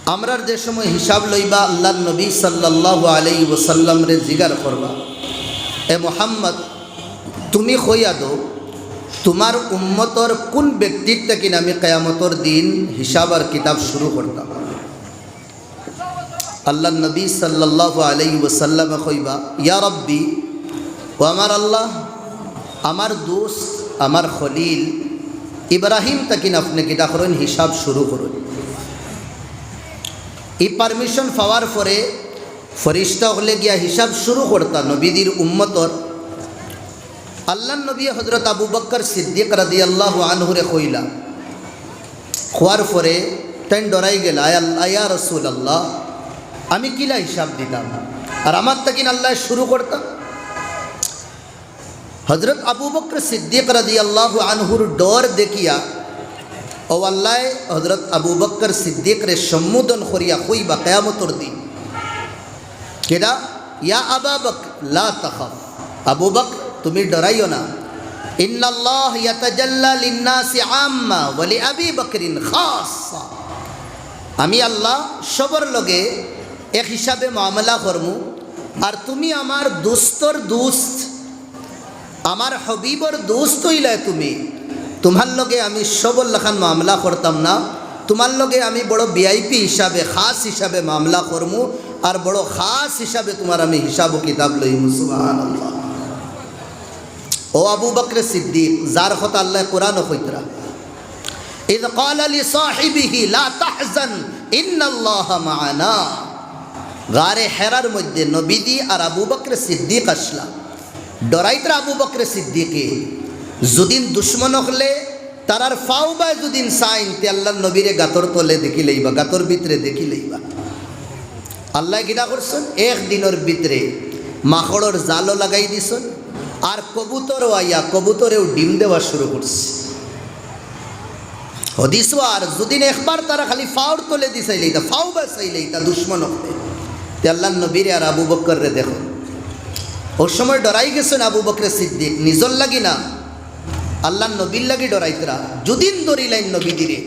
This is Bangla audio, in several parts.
আমরার যে সময় হিসাব লইবা আল্লাহর নবী সাল্লাল্লাহু আলাইহি ওয়াসাল্লাম রে জিগার করবা, এ মুহাম্মদ তুমি কইয়া দো তোমার উম্মতর কোন ব্যক্তির থেকে আমি কিয়ামতের দিন হিসাব আর কিতাব শুরু করতাম। আল্লাহর নবী সাল্লাল্লাহু আলাইহি ওয়াসাল্লাম কইবা, ইয়া রব্বি, ও আমার আল্লাহ, আমার দোস্ত আমার খলিল ইব্রাহিম তাকিন আপনি কিতা করেন হিসাব শুরু করুন। এই পারমিশন পাওয়ার পরে ফরিস্তা হলে গিয়া হিসাব শুরু করতা নবীদের উম্মতর। আল্লাহর নবী হযরত আবু বকর সিদ্দিক রাদিয়াল্লাহু আনহু রে কইলা, খোয়ার পরে তাই ডরাই গেল, আয়া রাসূলুল্লাহ আমি কিলা হিসাব দিতাম আর আমার তাকিন আল্লাহ শুরু করতাম। হযরত আবু বকর সিদ্দিক রাদিয়াল্লাহু আনহুর ডর দেখিয়া ও আল্লাহ হযরত আবু বকর সিদ্দিক রে সম্বোধন করিয়া কইবা কিয়ামতের দিন, কেডা, ইয়া আবা বকর লা তাখাফ, আবু বকর তুমি ডরাইও না, ইন্নাল্লাহ ইয়াতাজাল্লা লিন-নাসি আম্মা ওয়া লিআবি বকরিন খাসসা, আমি আল্লাহ সবার লগে এক হিসাবে মামলা করমু আর তুমি আমার দোস্তর দোস্ত, আমার হবিবর দোস্ত হইলে তুমি, তোমার লগে আমি সবর লেখান মামলা করতাম না, তোমার লগে আমি বড় ভিআইপি হিসাবে খাস হিসাবে মামলা করমু আর বড় খাস হিসাবে তোমার আমি হিসাব কিতাব লইমু। সুবহানাল্লাহ। ও আবু বকর সিদ্দিক যার কথা আল্লাহ কোরআন কইতরা, ইয ক্বালা লিসাহিবিহি লা তাহজান ইন্নাল্লাহা মা'ানা, গারে হেরার মধ্যে নবীদি আর আবু বকর সিদ্দিক আসলা, ডরাইতরা আবু বকর সিদ্দিকে যদিন দুশ্মন হলে তারার ফাউবায় যদিন সাইন তে আল্লাহর নবীরে গাতর তলে দেখি লইবা, গাতর ভিতরে দেখি লইবা। আল্লাহ কিনা করছেন, একদিনের ভিতরে মাখড়র জালও লাগাই দিছেন আর কবুতরও আইয়া কবুতরেও ডিম দেওয়া শুরু করছে। হদিস আর যদিন একবার তারা খালি ফাউর তলে দিছাইলে তা ফাউবা চাইলেই তা দুশ্মন হলে তে আল্লাহর নবীরে আর আবু বকর রে দেখো, ওই সময় ডরাই গেছেন আবু বকর সিদ্দিক, নিজর লাগি না আল্লাহর নবীর লাগি ডরাইতরা, যদিন দরিলাইন নবী দিরে।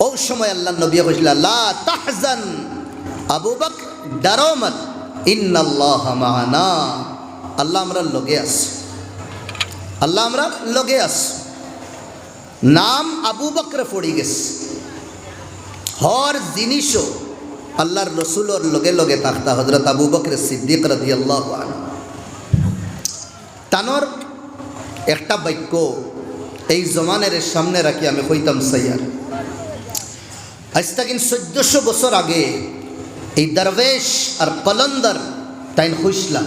ওই সময় আল্লাহর নবী কইলা, লা তাহজান আবু বকর ডরো মত, ইন্নাল্লাহা মা'ানা, আল্লাহ আমরা লগে আছে, আল্লাহ আমরা লগে আছে। নাম আবু বকর পড়ি গেছে, হর জিনিসও আল্লাহর রসুলোর লগে লগে থাকতা হযরত আবু বকর সিদ্দিক রাদিয়াল্লাহু আনহু। তানোর একটা বাক্য এই জমানের সামনে রাখি আমি কইতাম সাইয়ার, আজ থেকে 1400 বছর আগে এই দরবেশ আর কলন্দর তাইন খুশলা,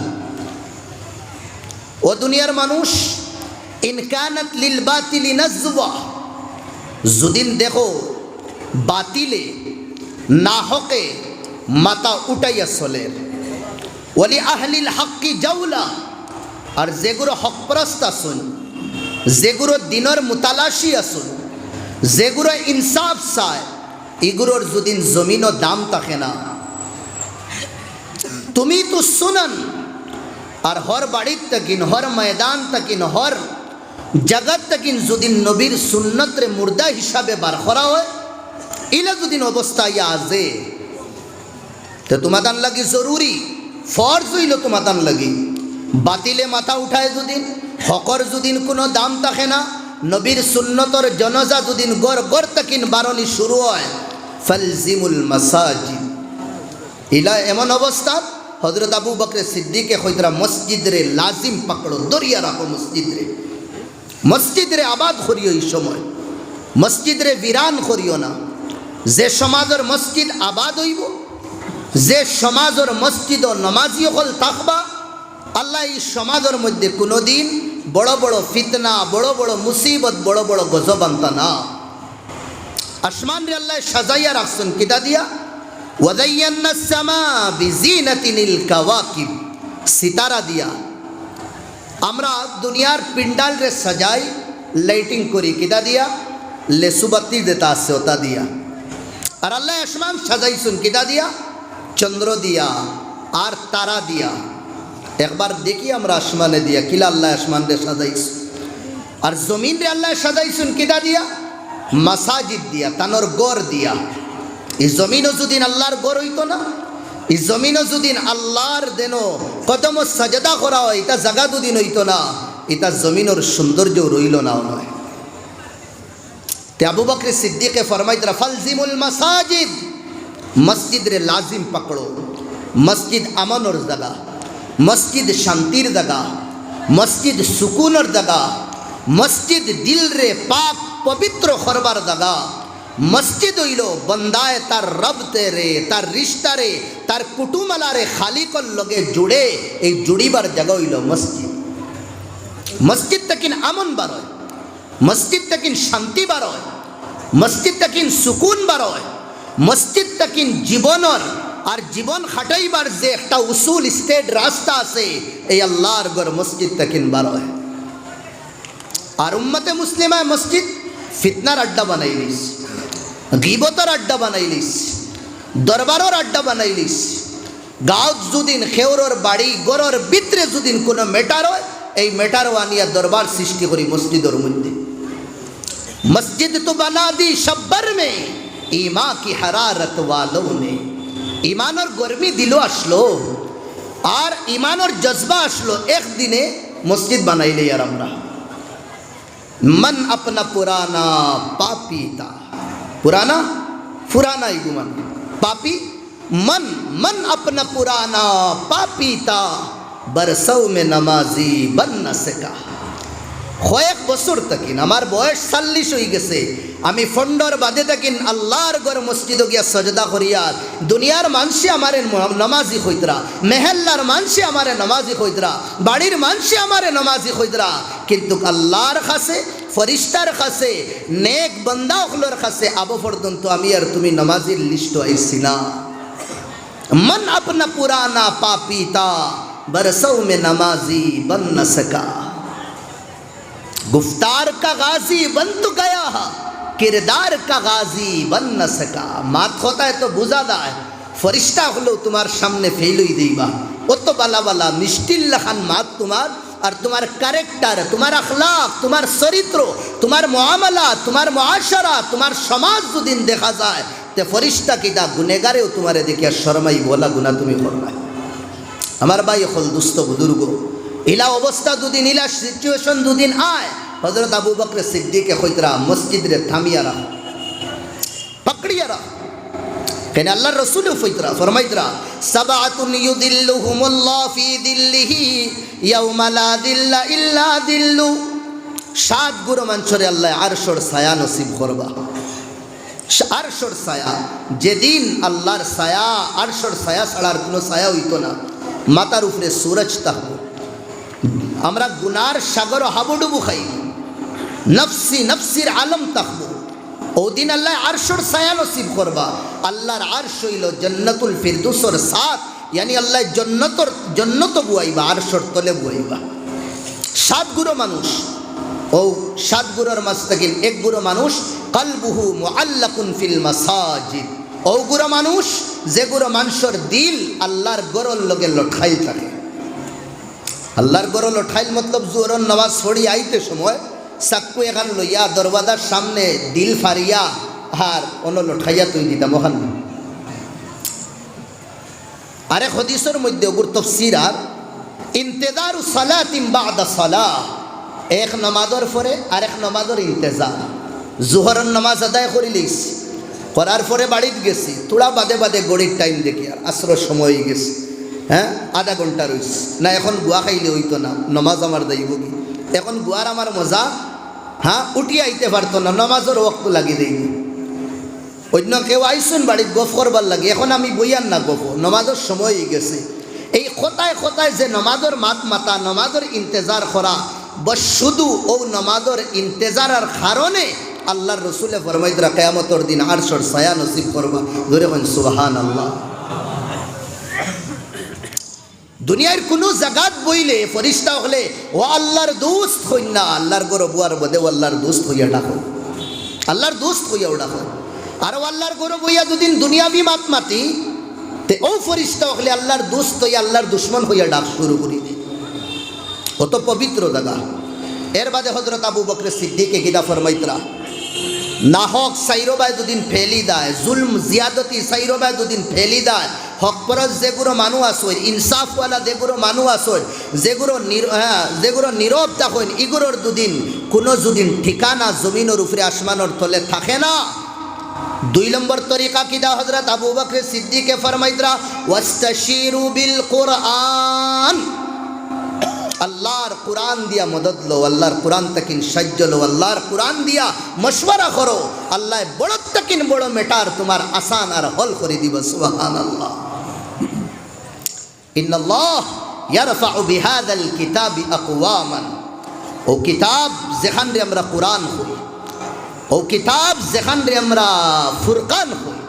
ও দুনিয়ার মানুষ, ইনকানাত লিল বাতিলি নাজওয়া, যদিন দেখো বাতিলে না হকে মাথা উঠাইয়া চলে, ওয়ালি আহলিল হক্কি জাউলা, আর যেগুলো হকপ্রস্ত আসুন, যেগুলো দিনের মুতালাশি আসুন, যেগুলো ইনসাফ চায়, এগুলোর যদিন জমিনও দাম থাকে না, তুমি তো শুনান আর হর বাড়ির তাকিন, হর ময়দান তাকিন, হর জগৎ তাকিন যদিন নবীর সুন্নতরে মুর্দা হিসাবে বার করা হয়, ইলা যদিন অবস্থা ইয়া আজে তো তোমাদান লাগি জরুরি ফরজ হইল, তোমাদান লাগি বাতিলে মাথা উঠায় যদিন, হকর যদিন কোনো দাম থাকে না, নবীর সুন্নতর জনজা যদিন গড় গড় তাকিন বারণি শুরু হয়, ফালজিমুল মাসাজিদ, ইলা এমন অবস্থা হযরত আবু বকর সিদ্দিকে কইতরা, মসজিদ রে লাজিম পাকড়ো, দরিয়া রাখো মসজিদ রে, মসজিদ রে আবাদ করিও, এই সময় মসজিদ রে বিরান করিও না। যে সমাজের মসজিদ আবাদ হইব, যে সমাজের মসজিদ ও নমাজি হল থাকবা, আল্লাহ এই সমাজের মধ্যে কোনোদিন বড় বড় ফিতনা, বড় বড় মুসিবত, বড় বড় গজব আনতা না। আসমান রে আল্লাহ সাজাইয়া রাখছেন কিতা দিয়া, ওয়াযায়্যানাস সামা বিজিনাতিনিল কাওয়াকিব, সিতারা দিয়া। আমরা দুনিয়ার পিন্ডাল রে সাজাই, লাইটিং করি কিতা দিয়া, লেসুবাতি দেতা আছে ওটা দিয়া। আর আল্লাহ আসমান সাজাইছেন কিতা দিয়া, চন্দ্র দিয়া আর তারা দিয়া। একবার দেখি আমরা আসমানে দিয়া কিলা আল্লাহ আসমান রে সাজাইছ, আর জমিন রে আল্লাহ সাজাইছেন কিতা দিয়া, মাসাজিদ দিয়া, তানোর গড় দিয়া। এই জমিনও যদি আল্লাহর গড় হইতো না, এই জমিনও যদি আল্লাহর দেন কদম সাজদা করা হয়, এটা জায়গা দুদিন হইতো না, এটা জমিনের সৌন্দর্য রইল না নয়। তে আবু বকর সিদ্দিকে ফরমাইতরা ফালজিমুল মাসাজিদ, মসজিদ রে লাজিম পকড়ো। মসজিদ আমনের জায়গা, মসজিদ শান্তির জায়গা, মসজিদ সুকুনের জায়গা, মসজিদ দিল রে পাক পবিত্র করবার জায়গা। মসজিদ হইল বন্দায় তার রব রে, তার রিস্তারে, তার কুটুমালারে খালিকর লগে জুড়ে, এই জুড়িবার জায়গা হইল মসজিদ। মসজিদ তাকিন আমন বার হয়, মসজিদ তাকিন শান্তি বার হয়, মসজিদ তাকিন সুকুন বার হয়, মসজিদ তাকিন জীবনের আর জীবন খাটাইবার যে একটা উসুল স্টেট রাস্তা আছে, এই আল্লাহর ঘর মসজিদ তাকিন বার হয়। আর উম্মতে মুসলিমায় মসজিদ ফিতনার আড্ডা বানাইলিস, গিবতর আড্ডা বানাইলিস, দরবারর আড্ডা বানাইলিস। গাঁৱত যদিন খেউরর বাড়ি গড়র ভিতরে যদিন কোনো মেটার হয়, এই মেটারও আনিয়া দরবার সৃষ্টি করি মসজিদের মধ্যে। মসজিদ তো বানা দি শব্বর মে ইমা কি হারারত ওয়ালো নে, ইমানের গরমি দিল আসলো আর ইমানের জজবা আসলো একদিনে মসজিদ বানাইলে। আর আমরা मन अपना पुराना पापीता, पुराना पुराना ही गुमान पापी, मन मन अपना पुराना पापीता, बरसों में नमाजी बन न सका। কয়েক বছর থাকিন আমার বয়স 40 হয়ে গেছে, আমি ফন্ডর বাদে থাকিন আল্লাহর ঘর মসজিদে গিয়া সজদা করিয়া দুনিয়ার মানুষে আমারে নামাজি হইতরা, মেহেল্লার মানুষে আমারে নামাজি হইতরা, বাড়ির মানুষে আমারে নামাজি হইতরা, কিন্তু আল্লাহর কাছে ফরিস্তার কাছে নেক বান্দা হলোর কাছে আবু পর্যন্ত আমি আর তুমি নামাজির লিস্ট আইছি না। মন আপনা পুরানা পাপিতা, বরসোं में नमाजी बन न सका। गुफ्तार का गाजी बन तो गया, किरदार का गाजी बन न सका। मात होता है तो बुझादा है, फरिश्ता हलो तुम्हार सामने फेल ही दीबा, वो तो बाला बाला मिष्टिल लखान मात तुम्हार और तुम्हार कैरेक्टर, तुम्हार अखलाक, तुम्हार चरित्र, तुम्हार मुआमला, तुम्हार मुआशरा, तुम्हार समाज जो दिन देखा जाए तो फरिश्ता की दा गुनेगारे तुम्हारे देखिया शर्माई बोला गुना तुम्हें करना है। हमार भाई हल दुस्त बुजुर्ग इला अवस्था दुदिन इला सिचुएशन दुदिन आए, हजरत अबू बकर सिद्दीक खैतरा मस्जिद रे थामिया रहा, पकड़िया रहा। कहने अल्लाह रसूल फैतरा फरमाइतरा सबातुन युदिल्लुहुमुल्लाह फी दिल्लिही यौमा ला दिल्ला इल्ला दिल्लु। 7 गुरु मंचरे अल्लाह आरशर ছায়া नसीब करबा। आरशर ছায়া যেদিন আল্লাহর ছায়া, আরশর ছায়া ছাড়ার কোনো ছায়া হইতো না, মাথার উপরে সূরজ থাকবো, আমরা গুনার সাগর হাবুডুবু খাই, নফসি নফসির আলম থাকবো। ওদিন আল্লাহ আরশর ছায়া নসিব করবা। আল্লাহর আরশ হইল জান্নাতুল ফিরদৌসর সাথ, यानी আল্লাহ জন্নত বুয়াইবা, আরশর তলে বুয়াইবা। 7 গুরু মানুষ, ও 7 গুরুর মাস্তাকিন এক গুরু মানুষ কলবুহু মুআল্লাকুন ফিল মাসাজিদ, ও গুরু মানুষ যে গুরু মানুষের দিল আল্লাহর গরল লগে লঠাইল থাকে। আল্লাহর গরল লঠাইল মতলব জোহরের নামাজ পড়ি আইতে সময় চাক্কু এখান লইয়া দরওয়াজার সামনে দিল ফারিয়া আর অন্য লঠাইয়া তুই দিতাম ওখান। আরেক হাদিসের মধ্যে ওগুর তফসির আর ইন্তেজারু সালাতিন বাদা সালাহ, এক নামাজের পরে আরেক নামাজের ইন্তেজার। জোহরের নামাজ আদায় করিলিস, করার পরে বাড়িতে গেছি, তোরা বাদে বাদে গড়ির টাইম দেখি আর আসরের সময় হয়ে গেছে, হ্যাঁ আধা ঘন্টা রয়েছে না, এখন গুয়া খাইলে হইতো না, নমাজ আমার দাইব কি, এখন গুয়ার আমার মজা, হ্যাঁ উঠিয়ে আইতে পারতো না, নমাজের ওয়াক্ত লাগিয়ে দেয়নি। অন্য কেউ আইসুন বাড়ির গফ করবার লাগে, এখন আমি বইয়ার না গফ, নমাজের সময় হয়ে গেছে। এই কথায় কথায় যে নমাজের মাত মাতা, নমাজের ইন্তেজার করা, বস শুধু ও নমাজের ইন্তেজারের কারণে আল্লাহর রসুলে ফরমাইতরা কিয়ামতের দিন আরশের ছায়া নসিব করবা। ধরে বলেন সুবহানাল্লাহ। দুনিয়ার কোনো জায়গাত বইলে ফরিস্তা হলে ও আল্লাহর দোস্ত হই না, আল্লাহর গরো বুয়ার বদে ও আল্লাহর দোস্ত হইয়া ডাকো, আল্লাহর দোস্ত হইয়া ডাকো। আর ও আল্লাহর গরো বইয়া দুদিন দুনিয়াবি মাত মাতি তে ও ফরিস্তা হলে আল্লাহর দোস্ত হইয়া আল্লাহর দুশ্মন হইয়া ডাক শুরু করি দে। কত পবিত্র জায়গা। এর বাদে হযরত আবু বকর সিদ্দিক গিদা ফরমাইতরা না হক সাইরবায় দুদিন ফেলি দেয়, জুলম জিয়াদতি সাইরবায় দুদিন ফেলি দেয়, হক পরজ যেগুলো মানুষ আসই, ইনসাফওয়ালা যেগুলো মানুষ আসই, যেগুলো নীরব তখন ইগুলোর দুদিন কোনো দুদিন ঠিকানা জমিনের উপরে আসমানোর তলে থাকে না। 2 নম্বর তরিকা কিদা হযরত আবু বকর সিদ্দিকে ফরমাইতরা ওয়াস্তাশিরু বিল কুরআন, আল্লাহর কুরআন দিয়া মদদ লো, আল্লাহর কুরআন তাকিন সাহায্য লো, আল্লাহর কুরআন দিয়া মশওয়ারা করো, আল্লাহ বড় তাকিন বড় মেটার তোমার আসান আর হল করে দিব। সুবহানাল্লাহ। ইন্নাল্লাহ ইয়ারফাউ বিহাযাল কিতাবি আকওয়ামান, ও কিতাব যেখান রে আমরা কুরআন হই, ও কিতাব যেখান রে আমরা ফুরকান হই,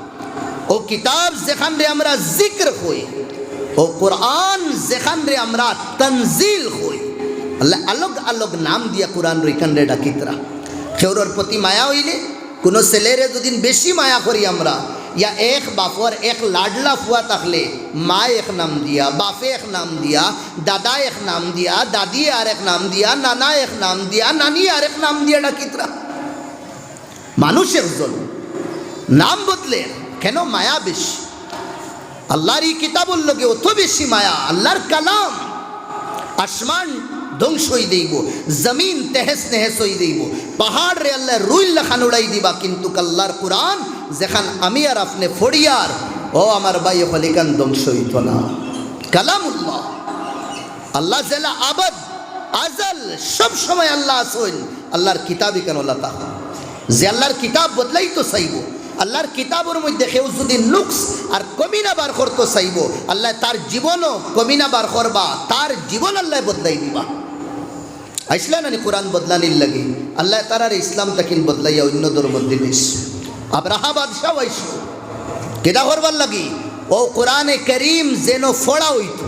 ও কিতাব যেখান রে আমরা জিক্র হই, ও কুরআন যেখান রে আমরা তনজিল হই, আল্লাহ আলোক আলোক নাম দিয়া কুরআন রইখান রে ডাকিতরা। খেউরর প্রতি মায়া হইলে কোনো ছেলেরে দুদিন বেশি মায়া করি আমরা, ইয়া এক বাপর এক লাডলা ফুয়া থাকলে মা এক নাম দিয়া, বাপে এক নাম দিয়া, দাদা এক নাম দিয়া, দাদি আর এক নাম দিয়া, নানা এক নাম দিয়া, নানি আর এক নাম দিয়া ডাকিতরা। মানুষ একজন নাম বদলে কেন? মায়া বেশি। আল্লাহর এই কিতাবুর লোকে অত বেশি মায়া, আল্লাহর কালাম আসমান ধ্বংস হয়ে দেব, জমিন তেহেস নেহেস হয়ে দেব, পাহাড় রে আল্লাহ রুই লেখান উড়াই দিবা, কিন্তু আল্লাহর কুরআন যেখান আমি আর আপনি ফড়িয়ার, ও আমার ভাই হলিকান ধ্বংস হইত না। কালামুল্লাহ, আল্লাহ জেলা আবাদ আজল সব সময় আল্লাহ আসইন, আল্লাহর কিতাবই কেন লতা যে আল্লাহর কিতাব বদলাই তো চাইব, আল্লাহর কিতাবের মধ্যে কেউ যদি নুকস আর কমিনা বার করতে চাইব, আল্লাহ তার জীবনও কমিনা বার করবা, তার জীবন আল্লাহ বদলাই দিবা। আসলে না কোরআন বদলানির লাগে আল্লাহ তারার ইসলাম তাকিন বদলাইয়া অন্য ধর্ম দিলিস। আব্রাহা বাদশাহ আইস কেদা করবার লাগি, ও কোরআনে করিম যেন ফোড়া হইত,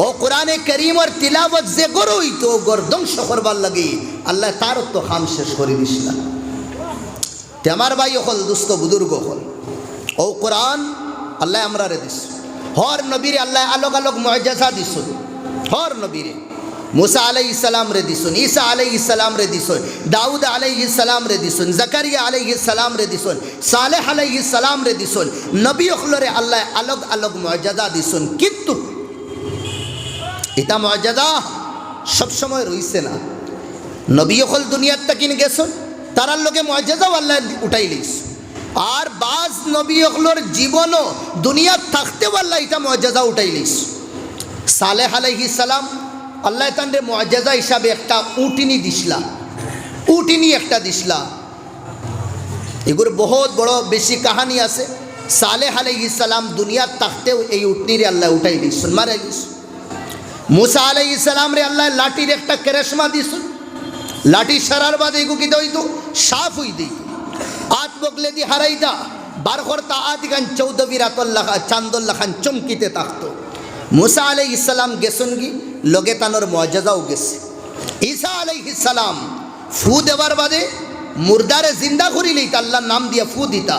ও কোরআনে করিমর তিলাবত যে গড় হইত, গড় ধ্বংস করবার লাগি আল্লাহ তার তো খাম শেষ করে দিস না। আমার ভাই হল দুস্থ বুজুর্গ হল, ও কোরআন আল্লাহ আমরা রে দিস, হর নবীরে আল্লাহ আলোক আলোক মুআজিজা দিস, হর নবীরে মুসা আলাইহিস সালাম রে দিছুন, ঈসা আলাইহিস সালাম রে দিছুন, দাউদ আলাইহিস সালাম রে দিছুন, জাকারিয়া আলাইহিস সালাম রে দিছুন, সালেহ আলাইহিস সালাম রে দিছুন, নবী হলরে আল্লাহ আলোক আলোক মুআজিজা দিছুন। কিন্তু এটা মুআজিজা সব সময় রইছে না। নবী হল দুনিয়ার তাকিন গেছুন, তারার লোকে মুআজিজাও আল্লাহ উঠাই লইস, আর বাজ নবী হলর জীবনও দুনিয়ার থাকতেও আল্লাহ এটা মুআজিজা উঠাই লইস। সালেহ আলাইহিস সালাম আল্লাহ তান্ডে মুআজিজা হিসাবে একটা উটিনি দিসলা, উটিনি একটা দিসলা। এগুলো বহুত বড় বেশি কাহানি আছে। সালেহ আলাইহিস সালাম দুনিয়ার থাকতেও এই উটনিরে আল্লাহ উঠাই দিছুন, মারা গেছ। মুসা আলাইহিস সালাম রে আল্লাহ লাঠির একটা কেরেশমা দিছুন, লাঠি সারার বাদে এগু কি দইতো সাফ হই দিই, আত বকলে দি হারাইদা বার করতা আত গান 14 বিরাতুল্লাহ চান্দুল্লাহ খান চমকিতে থাকতো। মুসা আলাইহিস সালাম গেছুন কি লগে তানোর মুআজিজাও গেছে। ঈসা আলাইহিস সালাম ফু দেবার বাদে মুর্দারে জিন্দা করি লইতা, আল্লাহর নাম দিয়া ফু দিতা।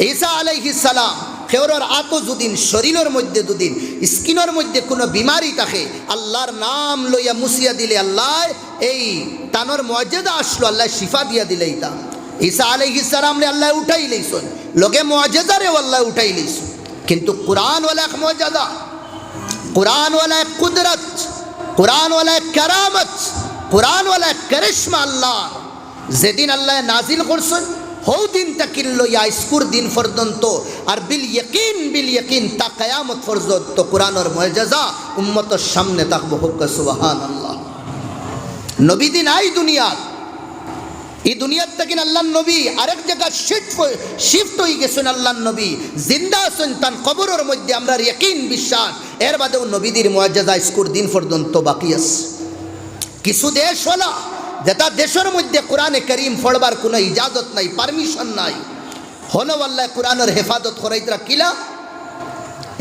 ঈসা আলাইহিস সালাম খেওরর আতো যদিন শরীরের মধ্যে দুদিন স্কিনের মধ্যে কোনো বিমারি থাকে, আল্লাহর নাম লইয়া মুসিয়া দিলে আল্লাহ এই তানোর মুআজিজা আসলো, আল্লাহ শিফা দিয়া দিলে। ইতা ঈসা আলাইহিস সালাম রে আল্লাহ উঠাই লইছন, লগে মুআজিজা রে আল্লাহ উঠাই লইছন। কিন্তু কুরআন ওয়ালা এক মুআজিজা, কুরআন ওয়ালা এক কুদরত, কুরআন ওয়ালা এক কারামত, কুরআন ওয়ালা এক কারিশমা আল্লাহ যেদিন আল্লাহ নাজিল করছেন হৌ দিন তাকিল লইয়া স্কুর দিন পর্যন্ত আর বিল ইয়াকিন তা কিয়ামত পর্যন্ত কুরআনের মুআজিজা উম্মতের সামনে থাকবো। হোক সুবহানাল্লাহ। নবী দিন আই দুনিয়া, এই দুনিয়ার তাকিন আল্লাহর নবী আরেক জায়গা শিফট হয়ে গেছেন। আল্লাহর নবী জিন্দা আছেন, তার কবরের মধ্যে আমরা ইয়াকিন বিশ্বাস, এর বাদেও নবীদের মুআজিজা স্কুর দিন পর্যন্ত বাকি আছে। কিছু দেশ হলা যেটা দেশের মধ্যে কোরআনে করিম পড়বার কোনো ইজাজত নাই, পারমিশন নাই, হলো আল্লাহ কোরআনের হেফাজত করাইতরা কিলা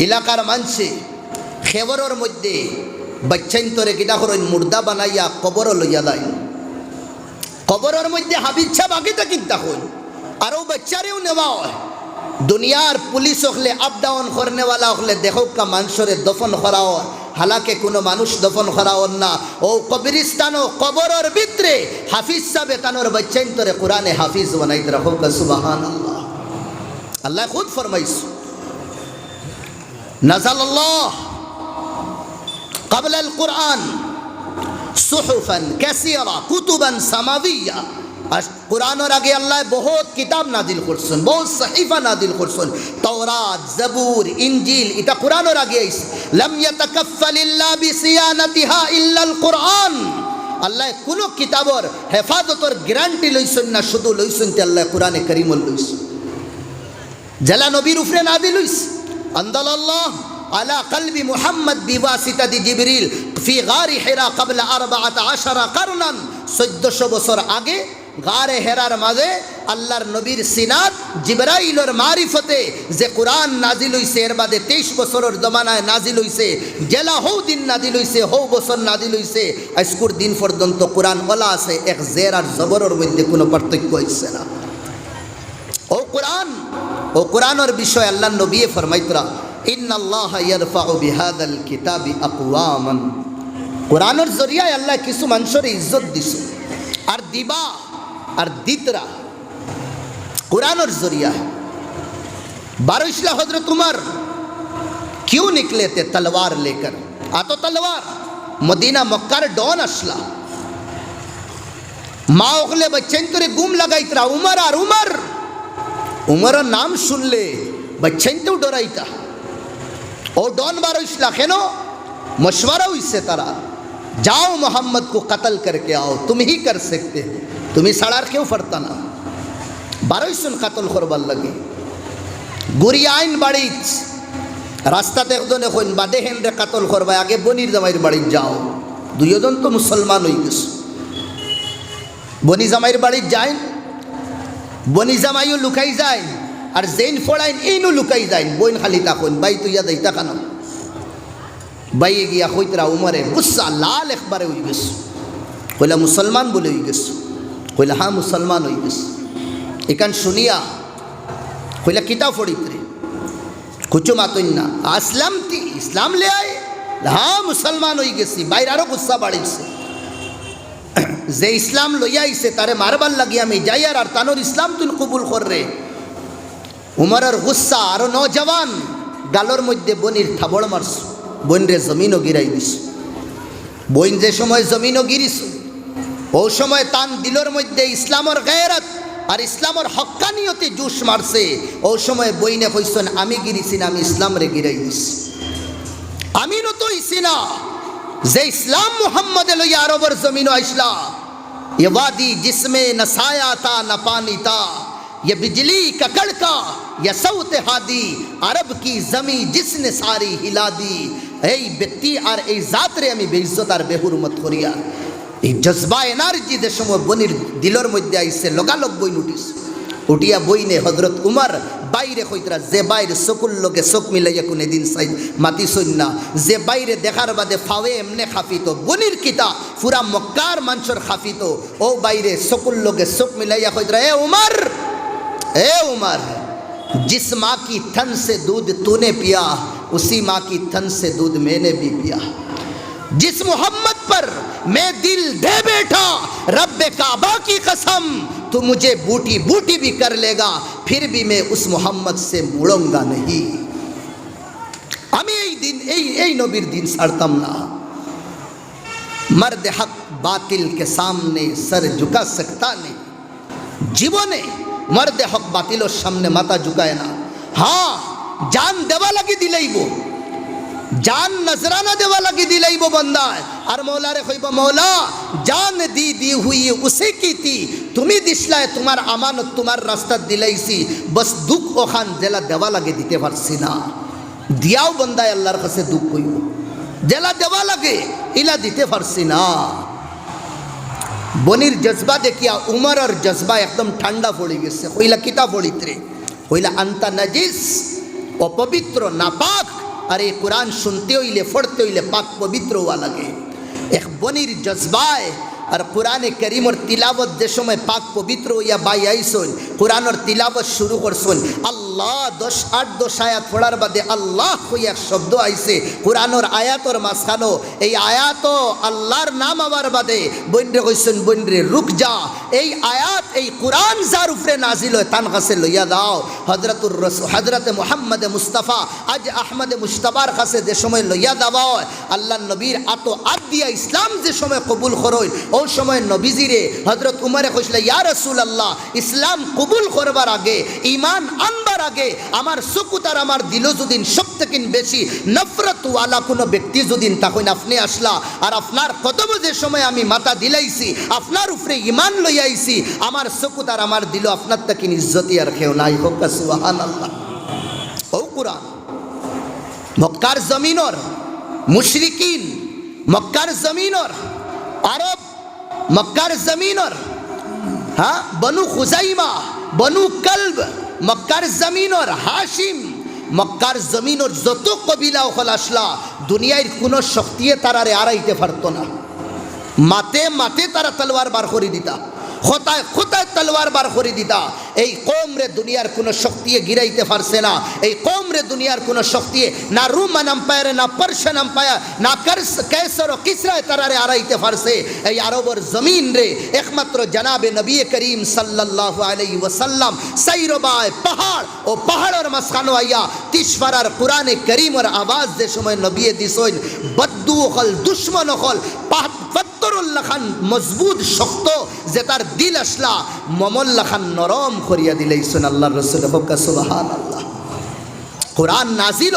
এলাকার মানুষে খেবরের মধ্যে বাচ্চাইন তোরে কিটা করেন মুর্দা বানাইয়া কবর লইয়া দেয়, কবরের মধ্যে হাবিচ্ছা বাকি থাকি তখন আরও বাচ্চারেও নেওয়া হয়। দুনিয়ার পুলিশ হলে আপ ডাউন করনেওয়ালা হলে দেখো কা মানুষরে দফন করা হয়, হালাকে কোনো মানুষ দফন করাওন না ও কবরিস্তান ও কবরের ভিতরে হাফিজ সাহেব তানোর বাচ্চাইন তোরে কোরআনে হাফিজ বানাইতে রাখো সুবহানাল্লাহ আল্লাহ খুদ ফরমাইছে নাযালাল্লাহ قبل القرآن صحفا كثيرا كتبا سماوية কুরআনের আগে আল্লাহ বহুত কিতাব নাজিল করছেন বহুত সহিফা নাজিল করছেন তাওরাত জাবুর ইনজিল এটা কুরআনের আগে আইছে লাম ইয়াতাকাফফালিল্লাহ বিসিয়ানাতিহা ইল্লাল কুরআন আল্লাহ কোন কিতাবর হেফাজতর গ্যারান্টি লইছেন না শুধু লইছেন তে আল্লাহ কুরআনে কারীমুল লইছেন জালা নবীর উপরে নাজিল হইছে আনজালাল্লাহ على قلب محمد بواسطة جبريل في غار حراء قبل 14 قرنا 1400 বছর আগে গারে হেরার মাঝে আল্লাহর নবীর সিনাত জিবরাইলের মারিফতে যে কোরআন নাজিল হইছে এর বাদে 23 বছরের জমানায় নাজিল হইছে জেলা হৌ দিন নাজিল হইছে হৌ বছর নাজিল হইছে আজকুর দিন পর্যন্ত কোরআন ওলা আছে এক জের আর জবরের মধ্যে কোনো পার্থক্য হইছে না ও কোরআনের বিষয় আল্লাহর নবী ফরমাইতরা ইন্নাল্লাহা ইয়ারফাউ বিহাদাল কিতাবি আকওয়ামান কোরআনের জরিয়ায় আল্লাহ কিছু মানুষের ইজ্জত দিছে আর দিবা আর দিতরা कुरान और जरिया है। 12 इसला हजरत उमर क्यों निकले थे तलवार लेकर? आ तो तलवार मदीना मक्कार डॉन असला माँ ओखले बच्चन तुरे गुम लगाई तरा उमर और उमर उमर नाम सुन ले बच्चन तो डराई था ओ डॉन 12 इसला खेनो मशवरा इससे तरा जाओ मोहम्मद को कत्ल करके आओ, तुम ही कर सकते हो, तुम्हें सड़ार क्यों फरता ना 12 सुन कत्ल करवार लगे गुरी आइन बाड़ी रास्ता देखने कोई बादे हेन रे कत्ल करवा आगे बनिर जमाइर बाड़ी जाओ दुजन तो मुसलमान हो गए बनी जमाइर बाड़ी जाए बनी जमाइयो लुकाई जाए और जैन फोड़ाइन इनु लुकाई जाए बोन खाली ताकोन भाई तू याद इता खाना भाई गया कोई तरह उमर है गुस्सा लाल एक बारे हुई गस कोई मुसलमान बोले हुई गस कोई हाँ मुसलमान हुई गस इकन सुनिया कोई किताब फोड़ी तरी कुछ मातो ना असलम थी इस्लाम ले आए हाँ मुसलमान हुई गसी बाहर आरो गुस्सा बाड़ी से जे इस्लाम लोया इसे तारे मारबाल लगिया में जाइए और तानोर इस्लाम तुम कबूल कर रहे उमर और गुस्सा और नौजवान गालोर मध्य बनिर थाबड़ मारस बोन रे जमीनों गिराई दिस बोन जे समय जमीनों गिरिस ओ समय तान दिलोर मध्य इस्लाम और गैरत और इस्लाम और हक्कानियते जुश मारसे ओ समय बोइने कइसन आमी गिरिसिन आमी इस्लाम रे गिराई दिस आमी न तो इसिना जे इस्लाम मुहम्मद लइया अरबर जमीन आइसला ये वादी जिसमें न साया था न पानी था ये बिजली का कड़का या सौत हादी अरब की जमी जिसने सारी हिला दी ए व्यक्ति और ए जातरे हमें बेइज्जत और बेहुरमत करिया এই জজবা এনার্জি যে সময় বনির দিলর মধ্যে আইছে লগালগ বই উঠিস উঠিয়া বইনে হযরত উমর বাইরে কইতরা যে বাইরে সকল লোকে চোখ মিলাইয়া কোনে দিন সাই মাতি সন্না যে বাইরে দেখার বাদে ফাওয়ে এমনে খাফিতো বনির কিতা পুরা মক্কার মানুষের খাফিতো ও বাইরে সকল লোকে চোখ মিলাইয়া কইতরা এ उमर जिस माँ की थन से दूध तूने पिया उसी माँ की थन से दूध मैंने भी पिया जिस मोहम्मद पर मैं दिल दे बैठा रब्बे काबा की कसम तू मुझे बूटी बूटी भी कर लेगा फिर भी मैं उस मोहम्मद से मुड़ूंगा नहीं हमें यही नबीर दिन छाड़ताम ना मर्द हक बातिल के सामने सर झुका सकता नहीं जीवने मर्द हक बातिलों सामने माथा झुकाए ना हाँ जान देवा लगी दिलाइबो जान नजराना देवा लगी दिलाइबो बंदा और मौला रे खोइबो मौला जान दी हुई उसे की थी तुम्हें दिसलाए तुम्हार अमानत तुम्हार रास्ता दिलाइसी बस दुख ओखान जेला देवा लगे दिते पारছি না दियाओ बंदा अल्लाहर काছে दुख কইও जेला देवा लगे इला दिते पारছি না बनिर जज्बा देखिया उमर और जज्बा एकदम ठंडा पड़ी गए कोईला किता पड़ित रे कोईला अंता नजिस अपवित्र नापाक अरे कुरान सुनते होइले पढ़ते होइले पाक पवित्र हुआ लगे एक बनिर जज्बा है और कुरान करीम और तिलावत देशों में पाक पवित्र हो या बाई आइसोन কোরআনের তিলাবত শুরু করছেন আল্লাহ 10 আয়াত পড়ার বাদে আল্লাহ কই এক শব্দ আইছে কোরআনের আয়াতর মাঝখানো এই আয়াত আল্লাহর নাম আবার বাদে বইনরে কইছেন বইনরে রুক যা এই আয়াত এই কোরআন যার উপরে নাজিল হয় তান কাছে লইয়া দাও হযরতে মুহাম্মদ মুস্তাফা আজ আহমদ মুস্তাফার কাছে যে সময় লইয়া দাও আল্লাহ নবীর আতো আদ দিয়া ইসলাম যে সময় কবুল করই ওই সময় নবীজিরে হযরত উমরে কইছিল ইয়া রাসূলুল্লাহ ইসলাম কবুল করবার আগে ঈমান আনবার আগে আমার সুকুত আর আমার দিল যদিন সবথেকে বেশি নফরত ওয়ালা কোনো ব্যক্তি যদিন তখন আপনি আসলা আর আপনার কদম যে সময় আমি মাথা দিলাইছি আপনার উপরে ঈমান লইয়াইছি আমার সুকুত আর আমার দিল আপনার থেকে ইজ্জতি আর কেউ নাই হোক সুবহানাল্লাহ ও কুরআন মক্কার জমিনর মুশরিকিন মক্কার জমিনর আরব মক্কার জমিনর হ্যাঁ বনু খুজাইমা বনু কলব মক্কার জমিনর হাশিম মক্কার জমিনর যত কবিলা ওখানে আসলা দুনিয়ার কোনো শক্তিয়ে তারারে আড়াইতে পারতো না মাতে মাতে তারা তলোয়ার বার করে দিতা খোতায় খোতায় তলোয়ার বার করে দিতা এই কওমরে দুনিয়ার কোনো শক্তিয়ে গিরাইতে পারছে না এই কওমরে দুনিয়ার কোনো শক্তিয়ে না রোমান এম্পায়ারে না পার্সিয়ান এম্পায়ার না কায়সার ও কিসরায় তারারে আড়াইতে পারছে এই আরবের জমিন রে একমাত্র জনাবে নবী করিম সাল্লাল্লাহু আলাইহি ওয়াসাল্লাম সাইরবায় পাহাড় ও পাহাড়ের মাঝখানে আইয়া তিসফারার কোরআনে করিমের আওয়াজ যে সময় নবী দিছইন বদ্দু হল দুশমন হল পাত্তরুল্লাহ খান মজবুত শক্ত যে তার দিল আসলা মমল্লা খান নরম করিয়া দিলেইছেন আল্লাহর রাসূল বকা সুবহানাল্লাহ কোরআন নাজিল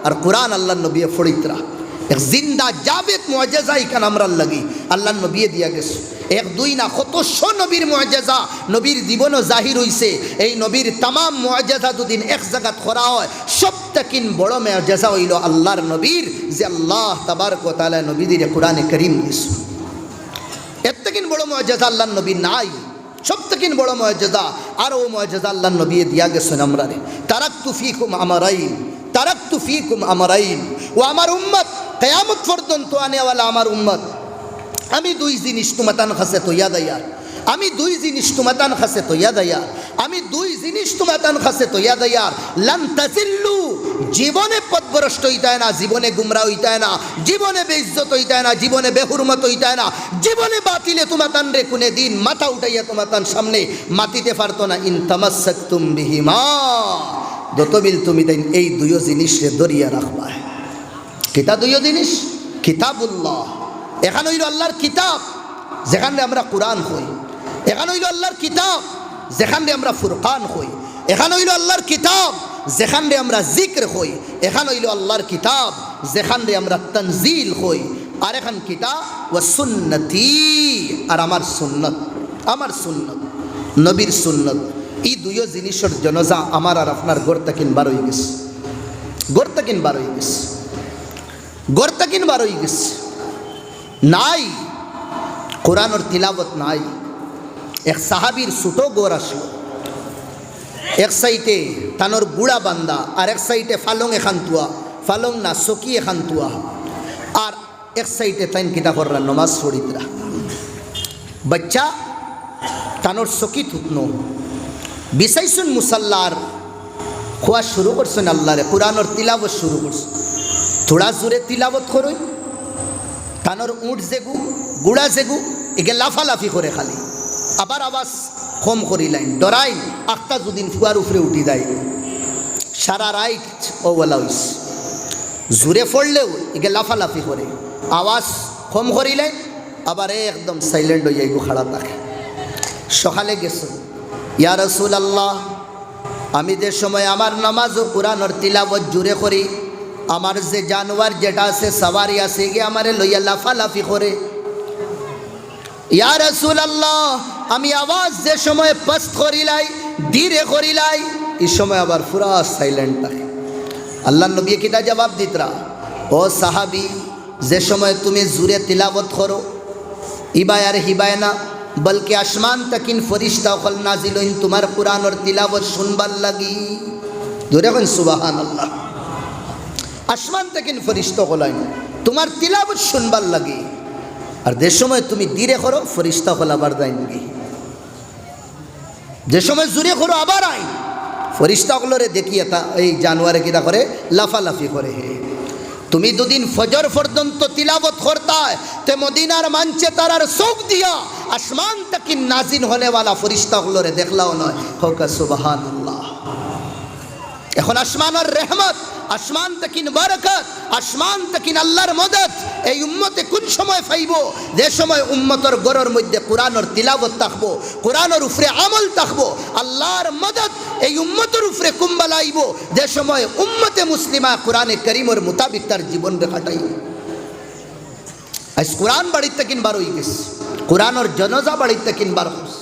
আর কোরআন আল্লাহর নবী ফরিতরা এক জিন্দা জাবেদ মুআজিজা ইকান আমরার লাগি আল্লাহর নবী দিয়া গেছে এক দুই না কতশো নবীর মুআজিজা নবীর জীবনও জাহির হইছে এই নবীর तमाम মুআজিজা দুদিন এক জায়গাত করা হয় সবথেকে বড় মুআজিজা হইল আল্লাহর নবীর যে আল্লাহ তাবারক ওয়া তাআলা নবীদের কোরআনে কারীম দিছে এর থেকে বড় মুআজিজা আল্লাহর নবীর নাই সবথেকে বড় মুআজিজা আর ও মুআজিজা আল্লাহর নবী দিয়া গেছেন আমরারে তারাকতু ফীকুম আমরাইন ও আমার উম্মত কিয়ামত পর্যন্ত আনেওয়ালা আমার উম্মত আমি দুই জিনিস তোমাতান কাছে তৈয়া দাইয়া আমি দুই জিনিস তোমাতান কাছে তৈয়া দাইয়া আমি দুই জিনিস তোমাতান কাছে তৈয়া দাইয়া লান তাজিল্লু জীবনে পথভ্রষ্ট হইতায় না জীবনে গুমরা হইতায় না জীবনে বেইজ্জত হইতায় না জীবনে বেহুরমত হইতায় না জীবনে বাতিলে তোমাতান রে কোনে দিন মাথা উঠাইয়া তোমাতান সামনে মাতিতে পারতো না ইন তামাসসাকতুম বিহিমা যতবিল তুমি দেন এই দুইও জিনিসে দরিয়া রাখবা কিতা দুইও জিনিস কিতাবুল্লাহ এখানে হইল আল্লাহর কিতাব যেখানে আমরা কোরআন হই এখানে হইল আল্লাহর কিতাব যেখানে আমরা ফুরকান হই এখানে হইল আল্লাহর কিতাব যেখানে আমরা জিক্র হই এখানে হইল আল্লাহর কিতাব যেখানে আমরা তানজিল হই আর এখান কিতাব ওয়া সুন্নতি আর আমার সুন্নত নবীর সুন্নত এই দুইও জিনিসের জনজা আমার আর আপনার গোরতাকিন বার হয়ে গেছে গোরতাকিন বার হয়ে গেছে নাই কোরআনের তিলাবত নাই এক সাহাবীর ছোটো গোর আসলো এক সাইডে তানোর বুড়া বান্দা আর এক সাইডে ফালং এখান তুয়া ফালং না চকি এখান তুয়া আর এক সাইডে তাইন কিতা কররা নমাজ পড়িতরা বাচ্চা তানোর চকি থুতনো বিছাইছুন মুসাল্লার খোয়া শুরু করছেন আল্লাহরে কোরআনের তিলাবত শুরু করছেন থোড়া জোরে তিলাবত করুন তানোর উঠ জেগু গুড়া জেগু এগে লাফালাফি করে খালি আবার আওয়াজ কম করিলাইন ডরাইন আখটা দুদিন ফুয়ার উপরে উঠি দেয় সারা রাইট ও বলা হইস জোরে পড়লেও এগে লাফালাফি করে আওয়াজ কম করিলেন আবার একদম সাইলেন্ট হয়ে যাইব খাড়া থাকে সকালে গেছে ইয়া রাসূলুল্লাহ আমি যে সময় আমার নামাজ ও কোরআনের তিলাওয়াত জোরে করি আমার যে জানোয়ার যেটা আছে সওয়ারি আছে গে আমারে লইয়া লাফালাফি করে ইয়া রাসূলুল্লাহ আমি আওয়াজ যে সময় পস্ত করিলাই ধীরে করিলাই এই সময় আবার পুরা সাইলেন্ট থাকে আল্লাহ নবী কিটা জবাব দিতরা ও সাহাবী যে সময় তুমি জোরে তিলাওয়াত করো ইবায় আর হিবায় না बल्कि आसमान तकिन फरिश्ता खल नाजिल हईन तुम्हार कुरान और तिलावत सुनबार लगी जोरे कन सुबहान अल्लाह आसमान तकिन फरिश्ता खल आईन तुम्हार तिलावत सुनबार लगी और जे समय तुम धीरे करो फरिश्ता खल आबार जाएंगे যে সময় জুড়ে করো আবার আইন ফরিস্তাগুলোরে দেখিয়ে তা এই জানুয়ারে কিনা করে লাফালাফি করে। হে তুমি দুদিন ফজর পর্যন্ত তিলাবত করতা তে মদিনার মানছে তারার চোখ দিয়া আসমান তাকি নাজিন হনেওয়ালা ফরিস্তাগুলোরে দেখলাও নয়। হোক সুবহানাল্লাহ। এখন আসমানের রহমত, আসমান তাকিন বরকত, আসমান তাকিন আল্লাহর মদত এই উম্মতে কোন সময় পাইব? যে সময় উম্মতর গরর মধ্যে কোরআনের তিলাবত থাকবো, কোরআনের উপরে আমল থাকবো, আল্লাহর মদত এই উম্মতের উপরে কুম্বালাইব। যে সময় উম্মতে মুসলিমা কোরআনে করিমের মোতাবিক তার জীবন কাটাইব। আজ কোরআন বাড়িতে কিন বার হয়ে গেছে, কোরআনের জনজা বাড়িতে কিন বার হয়েছে।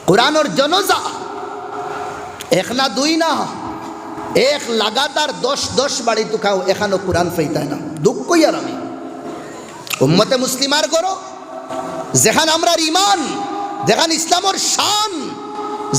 কোরআনের জনজা এক না দুই না, এক লাগাতার 10 বাড়ি তো খাও এখানো কোরআন ফাইতায় না। দুঃখ আর আমি উম্মতে মুসলিমার করো যেখান আমরা ইমান, যেখান ইসলামের শান,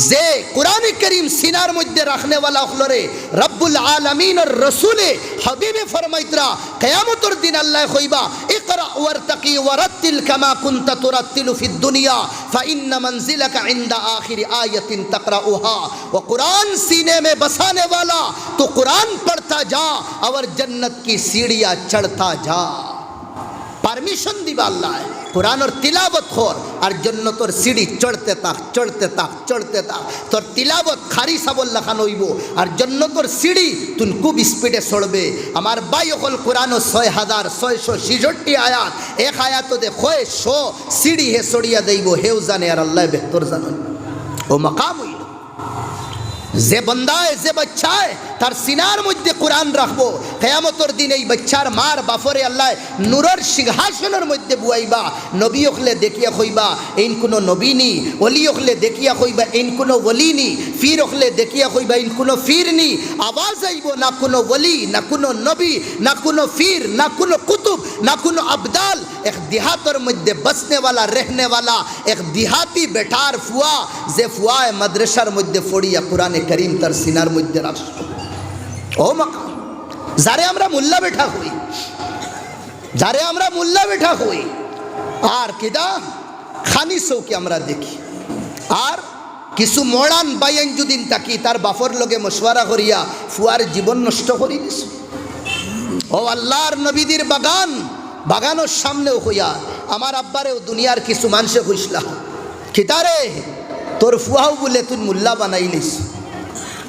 যে কোরআন করিম সিনার মধ্যে রাখনেওয়ালা হলরে রব্বুল আলামিনের রসুলে হাবিবে ফরমাইতরা কিয়ামতের দিন আল্লাহ কইবা ইকরা ওয়ারতাকি ওয়ারাতিল কামা কুনতা তুরাতিলু ফিদ দুনিয়া ফাইন্না मंजिलका इंदा आखिर आयतिन तकराउहा वो कुरान सीने में बसाने वाला तो कुरान पढ़ता जा और जन्नत की सीढ़ियां चढ़ता जा। परमिशन दिबा अल्लाह कुरान और तिलावत खोर और जन्नतर सीढ़ी चढ़ते तक चढ़ते तक चढ़ते तक তোর তিলাবত খারি সাবল লাখান হইব আর জন্নতর সিঁড়ি তুই খুব স্পিডে চড়বে। আমার ভাই হল কোরআন 6666 আয়াত, এক আয়াত দে 100 সিঁড়ি হে চড়িয়া দেব, হেউ জানে আর আল্লাহ বেহতর জানেন। ও মাকাম হইল যে বন্দায় যে বাচ্চায় তার সিনার মধ্যে কোরআন রাখবো, কিয়ামতের দিন এই বাচ্চার মার বাফরে আল্লাহ নূরের সিংহাসনের মধ্যে বুয়াইবা। নবী হলে দেখিয়া কইবা এইন কোনো নবী নি, ওলি হলে দেখিয়া কইবা এইন কোনো ওলি নি, ফির হলে দেখিয়া কইবা এইন কোনো ফির নি। আওয়াজ আইব না কোনো ওলি, না কোনো নবী, না কোনো ফির, না কোনো কুতুব, না কোনো আবদাল। এক দেহাতের মধ্যে বসনেওয়ালা রহনেওয়ালা এক দেহাতি বেটার ফুয়া, যে ফুয়ায় মাদ্রাসার মধ্যে পড়িয়া কোরআনে করিম তার সিনার মধ্যে রাখছো। ও মাকাম যারে আমরা মোল্লা বেঠা হই, যারে আমরা মোল্লা বেঠা হই আর কিদা খানি চৌকি আমরা দেখি। আর কিছু মডার্ন বাইন যদিন তাকি তার বাফর লগে মশওয়ারা করিয়া ফুয়ার জীবন নষ্ট করি দিছে। ও আল্লাহর নবীদের বাগান, বাগানোর সামনেও হইয়া আমার আব্বারেও দুনিয়ার কিছু মানুষে হইসলা খিতারে তোর ফুয়াও বলে তুই মোল্লা বানাইলিস।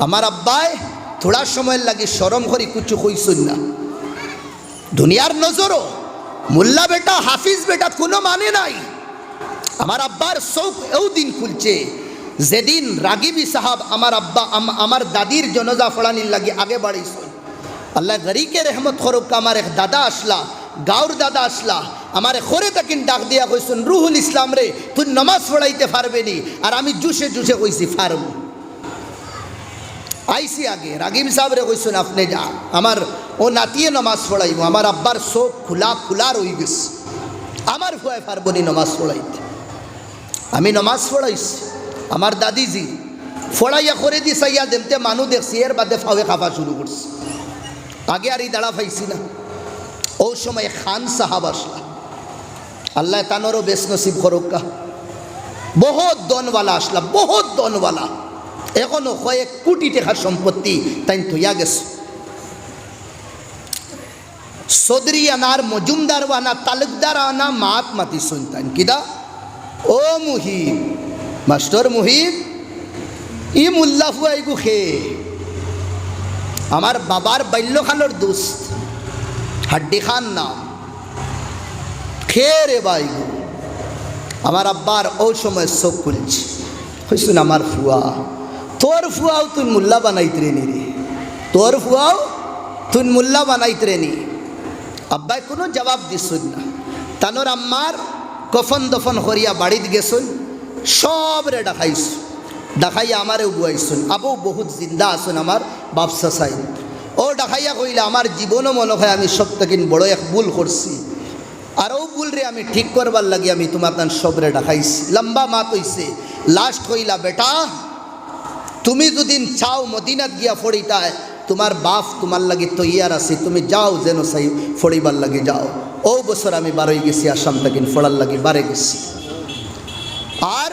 আমার আব্বায় থোড়া সময় লাগে শরম করি কুচু কইসুন না। দুনিয়ার নজরও মোল্লা বেটা হাফিজ বেটা কোনো মানে নাই। আমার আব্বার চোখ এও দিন খুলছে যেদিন রাগিবি সাহাব আমার আব্বা আমার দাদির জনজা ফড়ানির লাগে আগে বাড়াইছেন। আল্লাহ গরিকে রহমত করুক। আমার এক দাদা আসলা, গাঁর দাদা আসলা, আমার খরে তাকিন ডাক দিয়া কইসুন রুহুল ইসলাম রে তুই নমাজ পড়াইতে পারবে নি? আর আমি জুসে জুসে কইছি পারবো। আইসি আগে রাগিব সাহেব রে কইসুন আপনি যা, আমার ও নাতিয়ে নমাজ পড়াইব। আমার আব্বার চোখ খোলা খোলা রয়ে গেছে, আমার ভয় পারবো নি নমাজ পড়াইতে। আমি নমাজ পড়াইছি, আমার দাদিজি ফড়াইয়া করে দি সাইয়া দেমতে মানুষ দেখছি, এর বাদে ফাওয়ে খাফা শুরু করছে। আগে আর এই দাঁড়া পাইছি না। ও সময় খান সাহাব আসলা, আল্লাহ তানোরও বেশ নসিব করুকা। বহুত দনওয়ালা আসলা, বহুত দনওয়ালা, এখনো কয়েক কোটি টাকার সম্পত্তি তাই থইয়া গেছে। চৌধুরী আনার মজুমদার আনা তালুকদার আনা মাত মাতি শুনতেন কিদা ও মুহিব মাস্টার মুহিব ই মুল্লা ফুয়াইগু খে আমার বাবার বাল্যখানোর দোস্ত হাড্ডি খান নাম খে রে বাইগু। আমার আব্বার ও সময় চোখ খুলছে, হইসুন আমার ফুয়া, তোর ফুয়াও তুই মুল্লা বানাইতে নি রে, তোর ফুয়াও তুই মুল্লা বানাইতে নি। আব্বাই কোনো জবাব দিছুন না। তানোর আম্মার কফন দফন করিয়া বাড়িতে গেছুন, সব রে ডাকাইছ, ডাকাইয়া আমারে বুয়াইছুন। আবু বহুত জিন্দা আসুন আমার বাপসা সাই। ও ডাকাইয়া কইলে আমার জীবনও মনে হয় আমি সব থেকে বড় এক ভুল করছি, আর ও ভুল রে আমি ঠিক করবার লাগি আমি তোমার তান সবরে ডাকাইছি। লম্বা মাত হইছে, লাস্ট কইলা বেটা তুমি দুদিন চাও মদিনাত গিয়া ফড়িতায়, তোমার বাপ তোমার লাগি তৈয়ার আছে, তুমি যাও যেন সাই ফড়িবার লাগে যাও। ও বছর আমি বারোই গেছি আসাম থেকে ফড়ার লাগে বারে গেছি। আর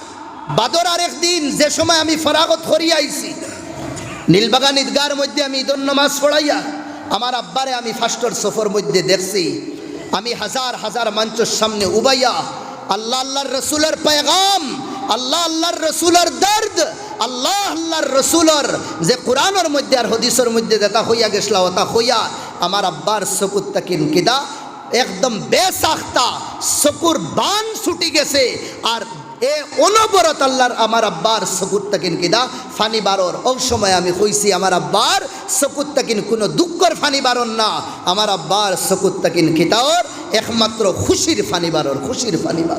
বাদর আরেক দিন যে সময় আমি ফরাগত করিয়া আইছি নীলবাগান ঈদগার মধ্যে আমি ঈদর নামাজ পড়াইয়া আমার আব্বারে আমি ফাস্টর সফর মধ্যে দেখছি আমি হাজার হাজার মঞ্চের সামনে উবাইয়া আল্লাহ আল্লাহর রসুলের পেগাম আল্লাহ আল্লাহর রসুলের দর্দ আল্লাহ আল্লাহর রসুলের যে কোরআনের মধ্যে আর হদিসের মধ্যে যেটা হইয়া গেছলা ওটা হইয়া আমার আব্বার চকুর তাকিন কিদা একদম বেসাখতা চকুর বান ছুটি গেছে আর এ অনবরত আল্লাহর আমার আব্বার চকুর তাকিন কিদা ফানি বারর ওই সময় আমি কইছি আমার আব্বার চকুর তাকিন কোনো দুঃখের ফানি বারর না আমার আব্বার চকুর তাকিন কিতাওর একমাত্র খুশির ফানি বারর খুশির ফানি বারর